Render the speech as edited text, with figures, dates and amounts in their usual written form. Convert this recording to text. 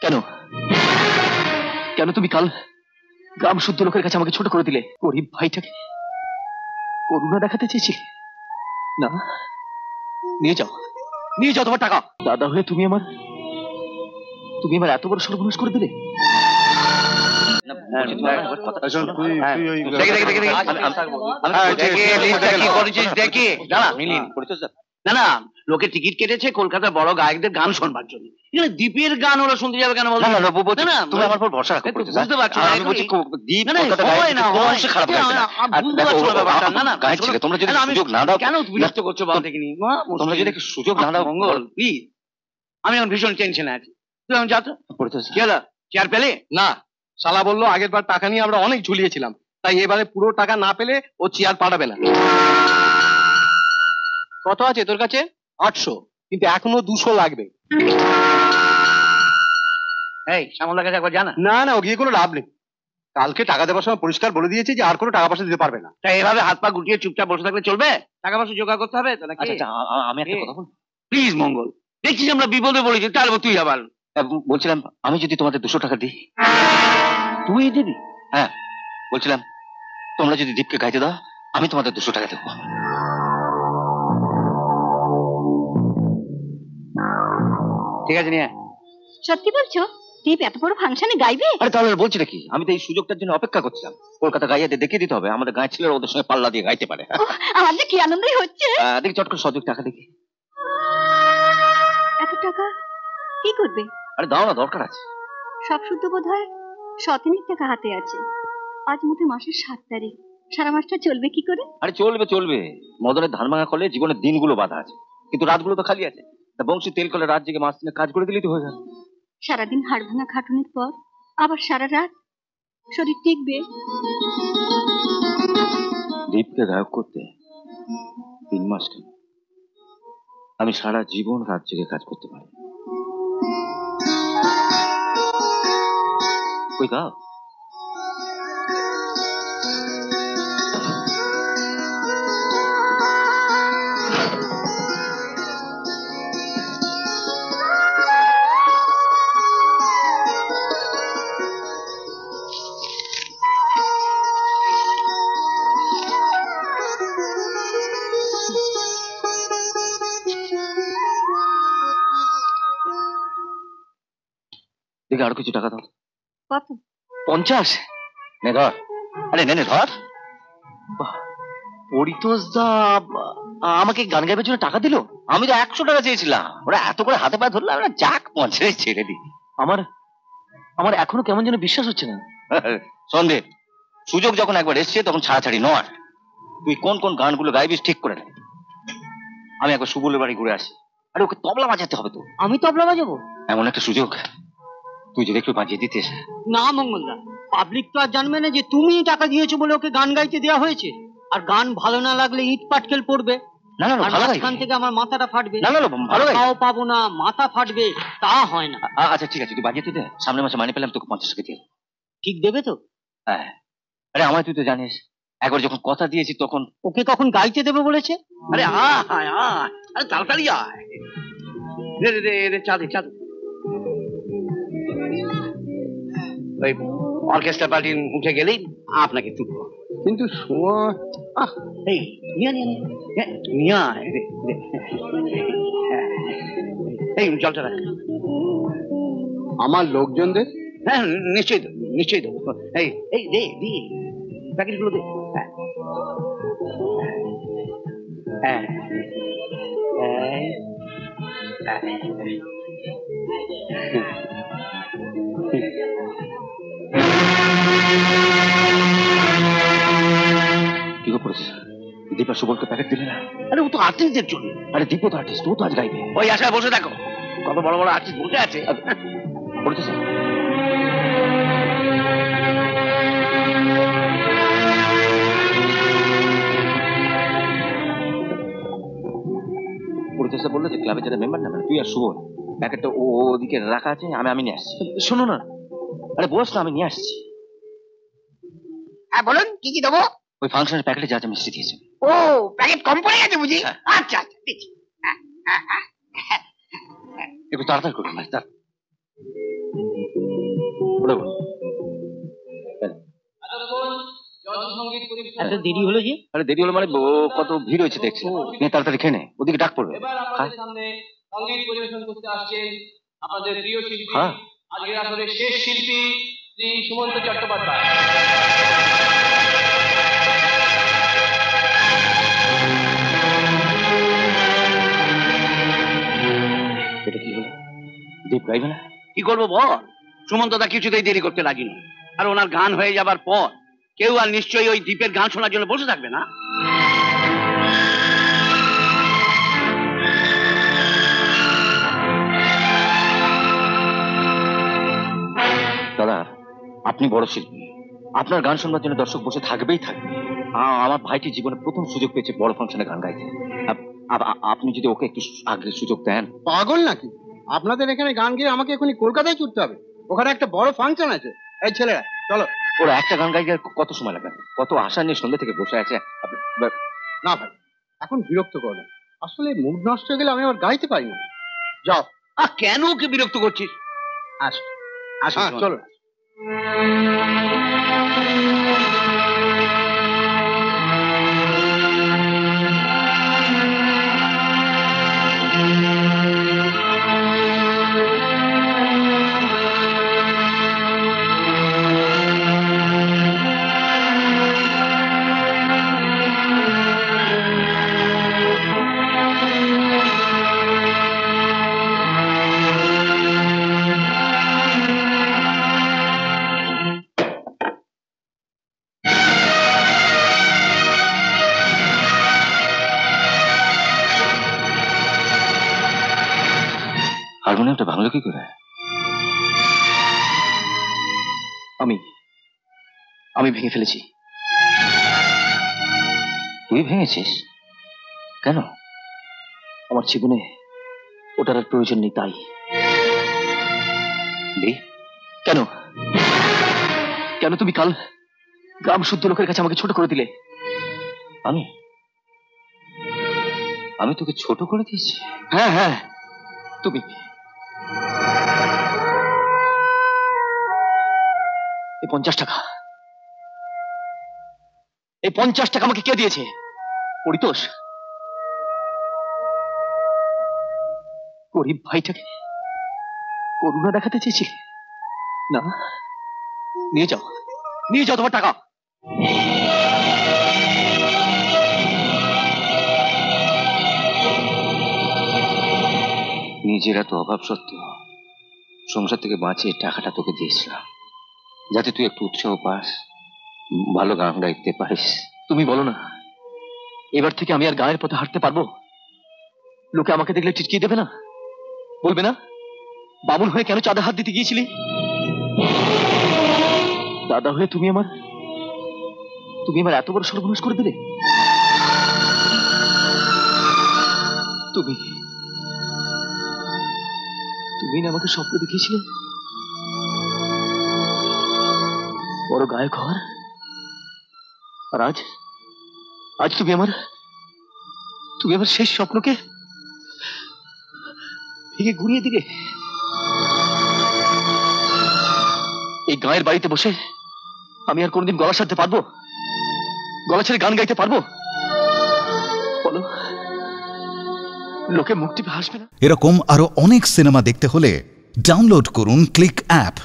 কেন কেন তুমি কাল গ্রাম শুদ্ধ লোকের কাছে আমাকে ছোট করে দিলে? গরিব ভাইটাকে করুণা দেখাতে চেয়েছিলে? না, নিয়ে যাও তোমার টাকা। দাদা হয়ে তুমি আমার এত বড় সর্বনাশ করে দিলে। না, লোকে টিকিট কেটেছে কলকাতার বড় গায়কদের গান শোনবার জন্য। এখানে দ্বীপের গান ওরা শুনতে যাবে কেন? তুমি আমার উপর ভরসা রাখো। বুঝতে পারছো না? তোমরা যদি সুযোগ না দাও, কেন বিরক্ত করছো বল দেখিনি? তোমরা যদি সুযোগ না দাও মঙ্গল, প্লিজ। আমি এখন ভীষণ টেনশনে আছি। তুই এখন যা তো। চেয়ার পেলে না? শালা বললো আগের বার টাকা নিয়ে আমরা অনেক ঝুলিয়েছিলাম, তাই এবারে পুরো টাকা না পেলে ও চেয়ার পাঠাবে না। কত আছে তোর কাছে? 800, কিন্তু এখনো 200 লাগবে। এই শ্যামলদার কাছে একবার জানা। না, ও গিয়ে কোনো লাভ নেই। কালকে টাকা দেওয়ার সময় পরিষ্কার বলে দিয়েছে যে আর কোনো টাকা পয়সা দিতে পারবে না। তাই এভাবে হাত পা গুটিয়ে চুপচাপ বসে থাকলে চলবে? টাকা পয়সা জোগাড় করতে হবে। আমি একটা কথা বলবো প্লিজ মঙ্গল, দেখছিস আমরা বিপদে পড়েছি, তাহলে তুই আবার। বলছিলাম, আমি যদি তোমাদের 200 টাকা দিই, তুই দিবি? হ্যাঁ, বলছিলাম তোমরা যদি দীপকে গাইতে দাও, আমি তোমাদের 200 টাকা দেবো। ঠিক আছে, নিয়ে। সত্যি বলছো? দীপ এত বড় ফাংশনে গাইবে? আরে তাহলে বলছি নাকি, আমি তো এই সুযোগটার জন্য অপেক্ষা করছিলাম। কলকাতা গাইয়াদের দেখিয়ে দিতে হবে আমাদের গায়ে ছেলেরা ওদের সঙ্গে পাল্লা দিয়ে গাইতে পারে। আমাদের কি আনন্দই হচ্ছে। দেখি চট করে 100 টাকা দেখি। এত টাকা কি করবে? আরে দাও না, দরকার আছে। সব শুদ্ধ বোধ হয় 100 টাকা হাতে আছে। আজ মধ্যে মাসের 7 তারিখ, সারা মাসটা চলবে কি করে? আরে চলবে। মদনের ধান ভাঙা কলে জীবনের দিনগুলো বাধা আছে, কিন্তু রাতগুলো তো খালি আছে। তা বংশী তেল কলে রাত জেগে মাস দিনে কাজ করে দিলেই তো হয়ে গেল। সারাদিন হাড় ভাঙা খাটুনির পর আবার সারা রাত শরীর টিকবে? দীপকে গায়ক করতে 3 মাস কেন, আমি সারা জীবন রাত জেগে কাজ করতে পারি। কই গাও? দেখে আরো কিছু টাকা দাও। কত? 50। নে ধর। আরে নে ধর। পরিতোষ দা আমাকে গান গাইবার জন্য টাকা দিল। আমি তো 100 টাকা চেয়েছিলাম। ওরা এত করে হাতে পায়ে ধরলো, আমরা যাক 50 ছেড়ে দিই। আমার এখনো কেমন যেন বিশ্বাস হচ্ছে না। সন্দীপ, সুযোগ যখন একবার এসছে তখন ছাড়াছাড়ি নয়। তুই কোন কোন গানগুলো গাইবিস ঠিক করে নে। আমি একবার সুবলের বাড়ি ঘুরে আসি। আরে ওকে তবলা বাজাতে হবে তো। আমি তবলা বাজাবো? এমন একটা সুযোগ, তুই যদি একটু বাজিয়ে দিতে। না মঙ্গলদা, পাবলিক তো আর জানবে না যে তুমি টাকা দিয়েছো বলে ওকে গান গাইতে দেওয়া হয়েছে। আর গান ভালো না লাগলে ইট পাটকেল পড়বে। না, মাঝখান থেকে আমার মাথাটা ফাটবে। না, ভালো গাই। খাও পাবো না, মাথা ফাটবে, তা হয় না। আচ্ছা ঠিক আছে, তুই বাজিয়ে দে। সামনের মাসে মাইনে পেলাম তোকে 50 টাকা দিয়ে। ঠিক দেবে তো? হ্যাঁ। আরে আমায় তুই তো জানিস, একবার যখন কথা দিয়েছি তখন। ওকে কখন গাইতে দেবে বলেছে? আরে আয়, আরে তাড়াতাড়ি আয়। রে চা দে। ওই অর্কেস্ট্রা পার্টি উঠে গেলেই আপনাকে তুলবো। কিন্তু সময় এই নিয়ে আয় রে। এই জলটা রাখ। আমার লোকজনদের। হ্যাঁ নিশ্চয়ই দেবো। এই দে প্যাকেটগুলো দে। হ্যাঁ কি করেছিস? দীপা সুবলকে প্যাকেট দিলে না? আরে ও তো আর্টিস্টদের জন্য। আরে দীপ তো আর্টিস্ট, ও তো আজ গাইবে। ওই আশায় বসে দেখো, কত বড় বড় আর্টিস্ট বসে আছে। পড়েছিস? পরিতোষে বললো যে ক্লাবের যারা মেম্বার না, মানে তুই আর সুবল, প্যাকেটটা ওদিকে রাখা আছে, আমি নিয়ে আসছি। শোনো না, আরে বস না, আমি নিয়ে আসছি। হ্যাঁ বলুন, কি দেবো? ওই ফাংশনের প্যাকেটে যা যা মিষ্টি দিয়েছে। ও প্যাকেট কম পড়ে গেছে বুঝি? আচ্ছা দিচ্ছি। একটু তাড়াতাড়ি করুন ভাই। ওটা বলো। এত দেরি হলো যে? আরে দেরি হলো মানে কত ভিড় হয়েছে দেখছি, নিয়ে তাড়াতাড়ি খেয়ে নে, ওদিকে ডাক পড়বে। সামনে সঙ্গীত পরিবেশন করতে আসছেন আপনাদের প্রিয় শিল্পী, হ্যাঁ। আজকের আসরের শেষ শিল্পী শ্রী সুমন্ত চট্টোপাধ্যায়। এটা কি হলো? দীপ গাইবে না? কি করবো বল, সুমন্তদা কিছুতেই দেরি করতে লাগেনি। আর ওনার গান হয়ে যাবার পর কেউ আর নিশ্চয়ই ওই দ্বীপের গান শোনার জন্য বসে থাকবে না। দাদা, আপনি বড় শিল্পী, আপনার গান শোনার জন্য দর্শক বসে থাকবেই থাকবে। আমার ভাইটি জীবনে প্রথম সুযোগ পেয়েছে বড় ফাংশনে গান গাইতে। আপনি যদি ওকে একটু আগে সুযোগ দেন। পাগল নাকি? আপনাদের এখানে গান গেয়ে আমাকে এখনই কলকাতায় ছুটতে হবে? ওখানে একটা বড় ফাংশন আছে। এই ছেলেরা চলো। ওরা একটা গান গাইতে কত সময় লাগবে? কত আশা নিয়ে সন্ধ্যে থেকে বসে আছে। না ভাই, এখন বিরক্ত করো না। আসলে মুড নষ্ট হয়ে গেলে আমি আবার গাইতে পারি না। যাও। কেন ওকে বিরক্ত করছিস? আসো আসো, চলো। হারমোনিয়ামটা ভাঙলো কি করে? আমি ভেঙে ফেলেছি। তুই ভেঙেছিস? কেন? আমার জীবনে ওটার আর প্রয়োজন নেই তাই। কেন কেন তুমি কাল গ্রাম শুদ্ধ লোকের কাছে আমাকে ছোট করে দিলে? আমি তোকে ছোট করে দিয়েছি? হ্যাঁ হ্যাঁ, তুমি। এই 50 টাকা, এই 50 টাকা আমাকে কে দিয়েছে? পরিতোষ? গরিব ভাইটাকে করুণা দেখাতে চেয়েছিলে? না, নিয়ে যাও তোমার টাকা। নিজেরা তো অভাব সত্ত্বেও সংসার থেকে বাঁচিয়ে টাকাটা তোকে দিয়েছিলাম, যাতে তুই একটু উৎসাহ পাস, ভালো গান গাইতে পারিস। তুমি বলো না, এবার থেকে আমি আর গায়ের পথে হাঁটতে পারবো? লোকে আমাকে দেখলে টিটকিয়ে দেবে না? বলবে না বামুন হয়ে কেন চাঁদা হাত দিতে গিয়েছিলি? দাদা হয়ে তুমি আমার এত বড় সর্বনাশ করে দিলে। তুমি না আমাকে স্বপ্ন দেখিয়েছিলে বড় গায়ক হওয়ার, আর আজ তুমি আমার শেষ স্বপ্নকে ভেঙে গুড়িয়ে দিলে। এই গায়ের বাড়িতে বসে আমি আর কোনদিন গলা সারতে পারবো? গলা ছেড়ে গান গাইতে পারবো? বলো, লোকে মুখ টিপে হাসবে না? এরকম আরো অনেক সিনেমা দেখতে হলে ডাউনলোড করুন ক্লিক অ্যাপ।